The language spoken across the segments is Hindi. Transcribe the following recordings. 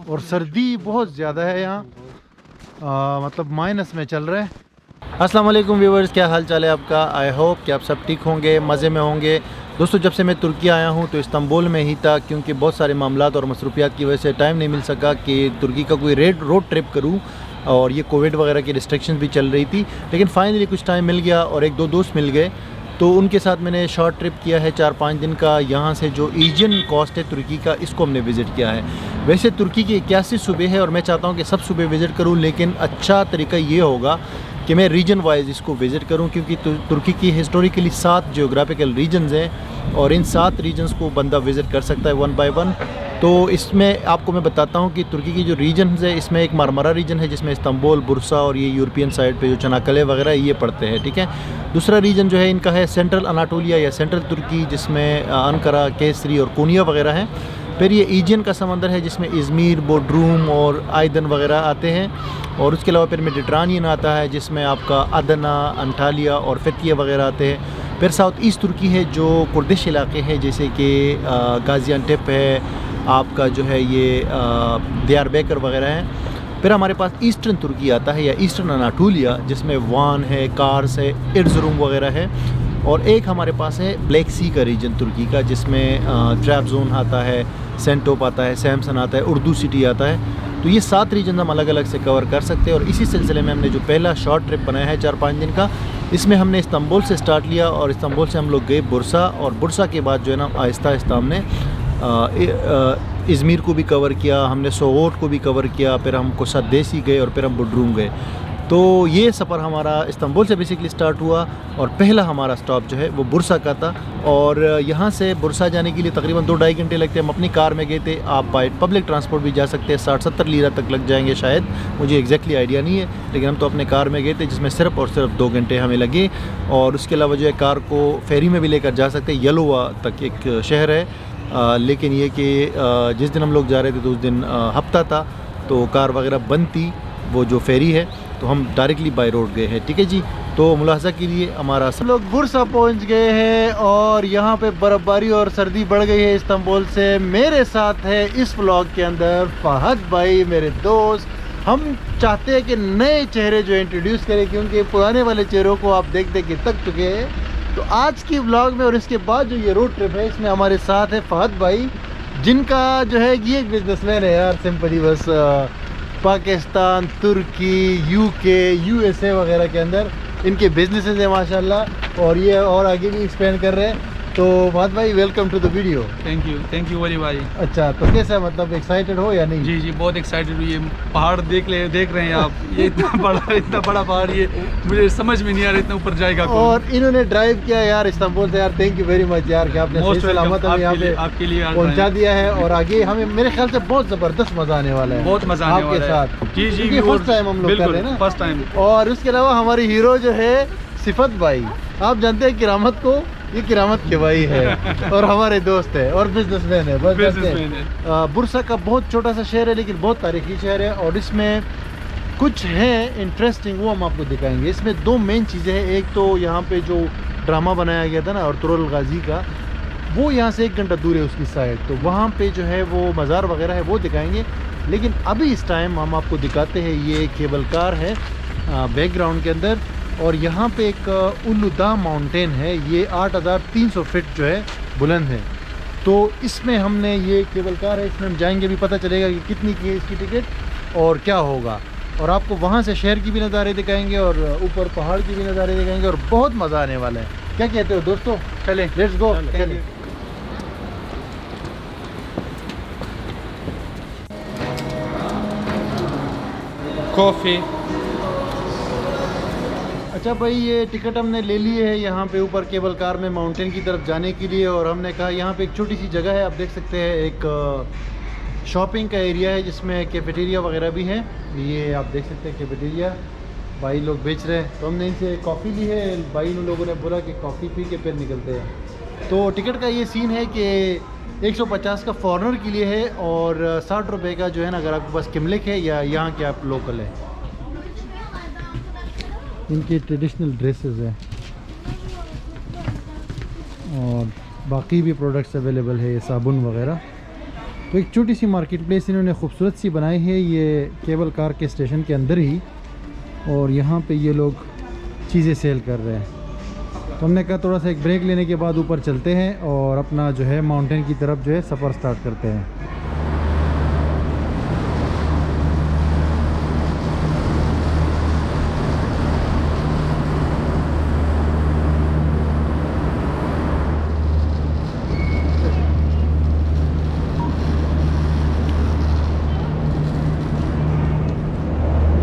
और सर्दी बहुत ज़्यादा है यहाँ, मतलब माइनस में चल रहा है। अस्सलाम वालेकुम व्यूवर्स, क्या हाल चाल है आपका। आई होप कि आप सब ठीक होंगे, मज़े में होंगे। दोस्तों, जब से मैं तुर्की आया हूँ तो इस्तांबुल में ही था, क्योंकि बहुत सारे मामलात और मसरूफियात की वजह से टाइम नहीं मिल सका कि तुर्की का कोई रोड ट्रिप करूँ, और ये कोविड वगैरह की रिस्ट्रिक्शंस भी चल रही थी। लेकिन फाइनली कुछ टाइम मिल गया और एक दो दोस्त मिल गए, तो उनके साथ मैंने शॉर्ट ट्रिप किया है 4-5 दिन का। यहाँ से जो एजियन कोस्ट है तुर्की का, इसको हमने विज़िट किया है। वैसे तुर्की की 81 सूबे है और मैं चाहता हूँ कि सब सूबे विज़िट करूँ, लेकिन अच्छा तरीका ये होगा कि मैं रीजन वाइज इसको विज़िट करूं, क्योंकि तुर्की की हिस्टोरिकली 7 जियोग्राफिकल रीजन्स हैं और इन 7 रीजन्स को बंदा विज़िट कर सकता है 1 बाय 1। तो इसमें आपको मैं बताता हूं कि तुर्की की जो रीजन्स है, इसमें एक मारमारा रीजन है जिसमें इस्तांबुल, बुर्सा और ये यूरोपियन साइड पे जो चनाकले वगैरह ये पड़ते हैं, ठीक है। दूसरा रीजन जो है इनका है सेंट्रल अनाटोलिया या सेंट्रल तुर्की, जिसमें अंकारा, केसरी और कोनिया वगैरह हैं। फिर ये एजियन का समंदर है जिसमें इज़मीर, बोड्रूम और आइदन वगैरह आते हैं। और उसके अलावा फिर मेडिटरानियन आता है जिसमें आपका अदना, अंटालिया और फतिया वगैरह आते हैं। फिर साउथ ईस्ट तुर्की है जो कुर्दिश इलाके हैं, जैसे कि गाज़ियानटेप है, आपका जो है ये दियारबेकर वगैरह हैं। फिर हमारे पास ईस्टर्न तुर्की आता है या ईस्टर्न अनाटोलिया, जिसमें वान है, कार्स है, इर्ज़रूम वगैरह है। और एक हमारे पास है ब्लैक सी का रीजन तुर्की का, जिसमें ट्रैबज़ोन आता है, सेंटोप आता है, सैमसन आता है, उर्दू सिटी आता है। तो ये 7 रीजन हम अलग अलग से कवर कर सकते हैं। और इसी सिलसिले में हमने जो पहला शॉर्ट ट्रिप बनाया है 4-5 दिन का, इसमें हमने इस्तांबुल से स्टार्ट लिया और इस्तांबुल से हम लोग गए बुर्सा, और बुर्सा के बाद जो है ना आहिस्ता आहिस्ता हमने इज़मीर को भी कवर किया, हमने सोगोट को भी कवर किया, फिर हम कुसादेसी गए और फिर हम बोड्रूम गए। तो ये सफ़र हमारा इस्तांबुल से बेसिकली स्टार्ट हुआ और पहला हमारा स्टॉप जो है वो बुर्सा का था। और यहाँ से बुर्सा जाने के लिए तकरीबन 2-2.5 घंटे लगते हैं। हम अपनी कार में गए थे, आप बाय पब्लिक ट्रांसपोर्ट भी जा सकते हैं, 60-70 लीरा तक लग जाएंगे शायद, मुझे एग्जैक्टली आइडिया नहीं है, लेकिन हम तो अपने कार में गए थे जिसमें सिर्फ और सिर्फ 2 घंटे हमें लगे। और उसके अलावा जो है कार को फेरी में भी लेकर जा सकते हैं। यलोवा तक एक शहर है, लेकिन ये कि जिस दिन हम लोग जा रहे थे तो उस दिन हफ्ता था, तो कार वगैरह बंद थी, वो जो फेरी है, तो हम डायरेक्टली बाय रोड गए हैं, ठीक है जी। तो मुलाहजा के लिए हमारा सब लोग बुर्सा पहुंच गए हैं और यहाँ पे बर्फ़बारी और सर्दी बढ़ गई है इस्तांबुल से। मेरे साथ है इस व्लॉग के अंदर फहद भाई, मेरे दोस्त। हम चाहते हैं कि नए चेहरे जो इंट्रोड्यूस करें, क्योंकि पुराने वाले चेहरों को आप देख देख के थक चुके हैं। तो आज की व्लॉग में और इसके बाद जो ये रोड ट्रिप है, इसमें हमारे साथ है फहद भाई, जिनका जो है ये एक बिजनेसमैन है यार, सिंपली बस पाकिस्तान, तुर्की, यूके, यूएसए वगैरह के अंदर इनके बिजनेसेस हैं माशाल्लाह, और ये और आगे भी एक्सपेंड कर रहे हैं। तो फहद भाई, welcome to the video. Thank you Wali भाई। अच्छा, तो कैसा, मतलब एक्साइटेड हो या नहीं? जी बहुत एक्साइटेड हूँ। ये पहाड़ देख रहे हैं आप, ये इतना बड़ा पहाड़, ये मुझे समझ में नहीं आ रहा इतना ऊपर जाएगा कौन। और इन्होंने ड्राइव किया यार इस्तांबुल से, यार थैंक यू वेरी मच यार कि आपने सही सलामत हमें यहाँ पे आपके लिए पहुँचा दिया है। और आगे हमें मेरे ख्याल से बहुत ज़बरदस्त मज़ा आने वाला है, बहुत मज़ा आने वाला है आपके साथ। जी फर्स्ट टाइम हम लोग कर रहे हैं ना, फर्स्ट टाइम। और उसके अलावा हमारी हीरो जो है सिफत भाई, आप जानते हैं किरामत को, ये किरामत के भाई है और हमारे दोस्त है और बिजनेसमैन है। बस बुर्सा का बहुत छोटा सा शहर है, लेकिन बहुत तारीखी शहर है और इसमें कुछ है इंटरेस्टिंग, वो हम आपको दिखाएंगे। इसमें 2 मेन चीज़ें हैं। एक तो यहाँ पे जो ड्रामा बनाया गया था ना अर्तुगरुल गाजी का, वो यहाँ से 1 घंटा दूर है उसकी साइड, तो वहाँ पे जो है वो मज़ार वगैरह है, वो दिखाएंगे। लेकिन अभी इस टाइम हम आपको दिखाते हैं, ये केबल कार है बैकग्राउंड के अंदर, और यहाँ पे एक उल्लुदा माउंटेन है, ये 8300 फीट जो है बुलंद है। तो इसमें हमने, ये केबल कार है, इसमें हम जाएंगे, भी पता चलेगा कि कितनी की है इसकी टिकट और क्या होगा। और आपको वहाँ से शहर की भी नज़ारे दिखाएंगे और ऊपर पहाड़ की भी नज़ारे दिखाएंगे और बहुत मज़ा आने वाला है। क्या कहते हो दोस्तों? चलें, लेट्स गो। कॉफ़ी। अच्छा भाई, ये टिकट हमने ले ली है यहाँ पे ऊपर केबल कार में माउंटेन की तरफ जाने के लिए। और हमने कहा यहाँ पे एक छोटी सी जगह है, आप देख सकते हैं, एक शॉपिंग का एरिया है जिसमें कैफेटेरिया वगैरह भी है। ये आप देख सकते हैं कैफेटेरिया, भाई लोग बेच रहे हैं। तो हमने इनसे कॉफ़ी ली है, भाई उन लोगों ने बोला कि कॉफ़ी पी के फिर निकलते हैं। तो टिकट का ये सीन है कि 150 का फॉरनर के लिए है और 60 रुपये का जो है ना अगर आपके पास किमलिक है या यहाँ के आप लोकल है। इनके ट्रेडिशनल ड्रेसेस हैं और बाकी भी प्रोडक्ट्स अवेलेबल है, साबुन वगैरह। तो एक छोटी सी मार्केट प्लेस इन्होंने खूबसूरत सी बनाई है ये केबल कार के स्टेशन के अंदर ही, और यहाँ पे ये लोग चीज़ें सेल कर रहे हैं। तो हमने कहा थोड़ा सा एक ब्रेक लेने के बाद ऊपर चलते हैं और अपना जो है माउंटेन की तरफ जो है सफ़र स्टार्ट करते हैं।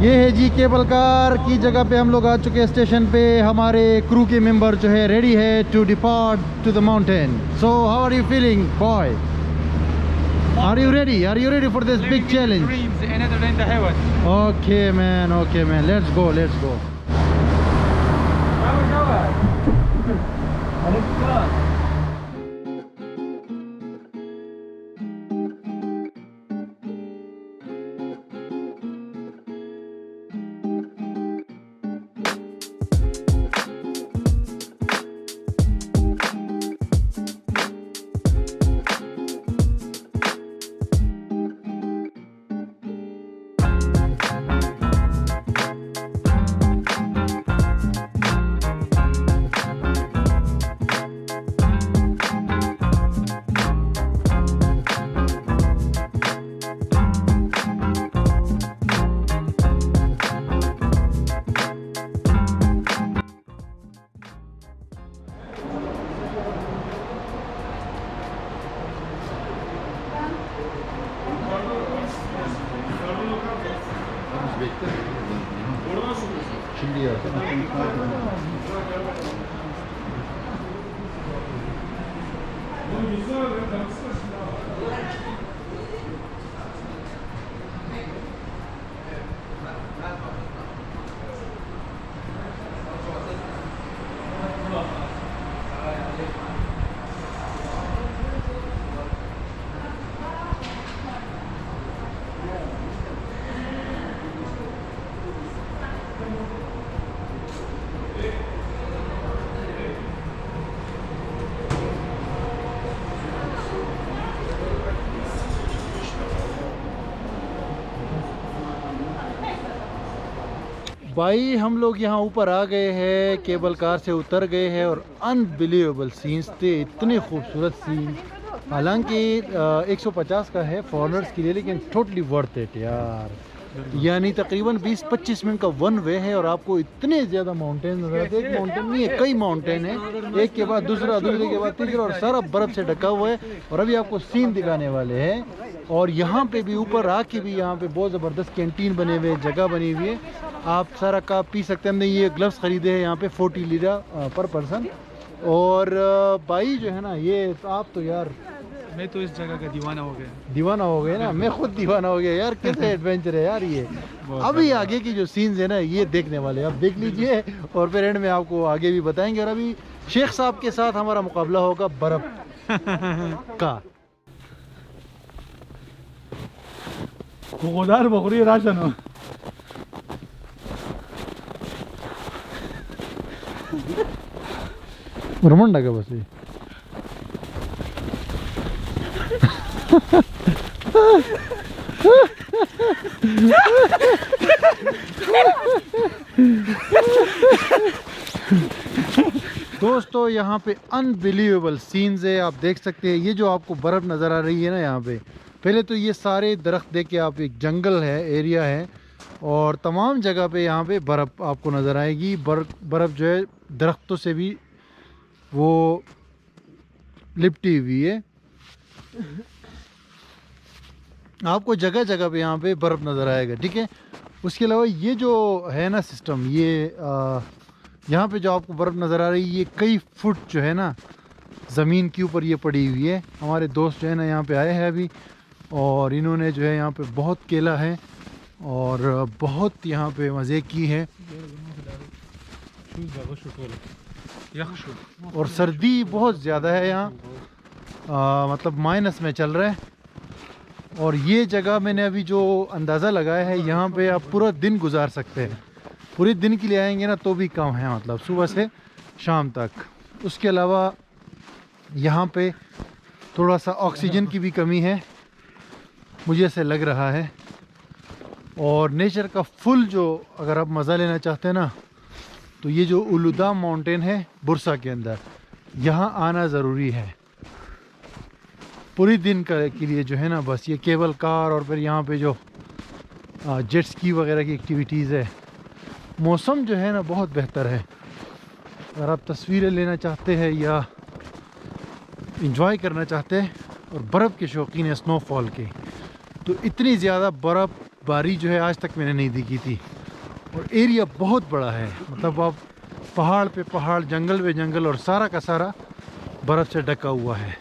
ये है जी केबल कार की जगह पे हम लोग आ चुके हैं स्टेशन पे। हमारे क्रू के मेंबर जो है रेडी है to depart to the mountain. So how are you feeling boy? Are you ready for this big challenge? Okay man, let's go. Şimdi ya. भाई हम लोग यहाँ ऊपर आ गए हैं, केबल कार से उतर गए हैं और अनबिलीवेबल सीन्स थे, इतने खूबसूरत सीन। हालांकि 150 का है फॉरनर्स के लिए, लेकिन टोटली वर्थ इट यार। यानी तकरीबन 20-25 मिनट का वन वे है और आपको इतने ज़्यादा माउंटेन नजर आते हैं। एक माउंटेन नहीं है, कई माउंटेन है, एक के बाद दूसरा, दूसरे के बाद तीसरा, और सारा बर्फ़ से ढका हुआ है। और अभी आपको सीन दिखाने वाले हैं। और यहाँ पे भी ऊपर आके भी यहाँ पे बहुत ज़बरदस्त कैंटीन बने हुए, जगह बनी हुई है, आप सारा का पी सकते हैं। हमने ये ग्लव्स ख़रीदे हैं यहाँ पे 40 लीटर पर पर्सन। और भाई जो है ना, ये आप तो यार, मैं तो इस जगह का दीवाना हो गया ना। मैं खुद दीवाना हो गया यार, कैसे एडवेंचर है यार ये। अभी आगे की जो सीन्स है ना, ये देखने वाले आप देख लीजिए, और फिर एंड में आपको आगे भी बताएंगे। और अभी शेख साहब के साथ हमारा मुकाबला होगा बर्फ का। खुदार बकरी राशन रमंडा का बस ये दोस्तों यहाँ पे अनबिलीवेबल सीन्स है, आप देख सकते हैं। ये जो आपको बर्फ़ नज़र आ रही है ना यहाँ पे, पहले तो ये सारे दरख्त देख के आप, एक जंगल है, एरिया है, और तमाम जगह पे यहाँ पे बर्फ़ आपको नज़र आएगी। बर्फ़ जो है दरख्तों से भी वो लिपटी हुई है। आपको जगह जगह पे यहाँ पे बर्फ़ नज़र आएगा, ठीक है। उसके अलावा ये जो है ना सिस्टम, ये यहाँ पे जो आपको बर्फ़ नज़र आ रही है, ये कई फुट जो है ना ज़मीन के ऊपर ये पड़ी हुई है। हमारे दोस्त जो है ना यहाँ पे आए हैं अभी, और इन्होंने जो है यहाँ पे बहुत केला है और बहुत यहाँ पे मज़े की है। और सर्दी बहुत ज़्यादा है यहाँ, मतलब माइनस में चल रहा है। और ये जगह मैंने अभी जो अंदाज़ा लगाया है, यहाँ पे आप पूरा दिन गुजार सकते हैं। पूरे दिन के लिए आएंगे ना तो भी कम है, मतलब सुबह से शाम तक। उसके अलावा यहाँ पे थोड़ा सा ऑक्सीजन की भी कमी है, मुझे ऐसे लग रहा है। और नेचर का फुल जो अगर आप मज़ा लेना चाहते हैं ना, तो ये जो उलुदा माउंटेन है बुरसा के अंदर, यहाँ आना ज़रूरी है पूरी दिन के लिए जो है ना। बस ये केबल कार और फिर यहाँ पे जो जेट स्की वगैरह की एक्टिविटीज़ है। मौसम जो है ना बहुत बेहतर है। अगर आप तस्वीरें लेना चाहते हैं या इंजॉय करना चाहते हैं और बर्फ़ के शौकीन है स्नोफॉल के, तो इतनी ज़्यादा बर्फ़बारी जो है आज तक मैंने नहीं देखी थी। और एरिया बहुत बड़ा है, मतलब आप पहाड़ पे पहाड़, जंगल पे जंगल, और सारा का सारा बर्फ़ से ढका हुआ है।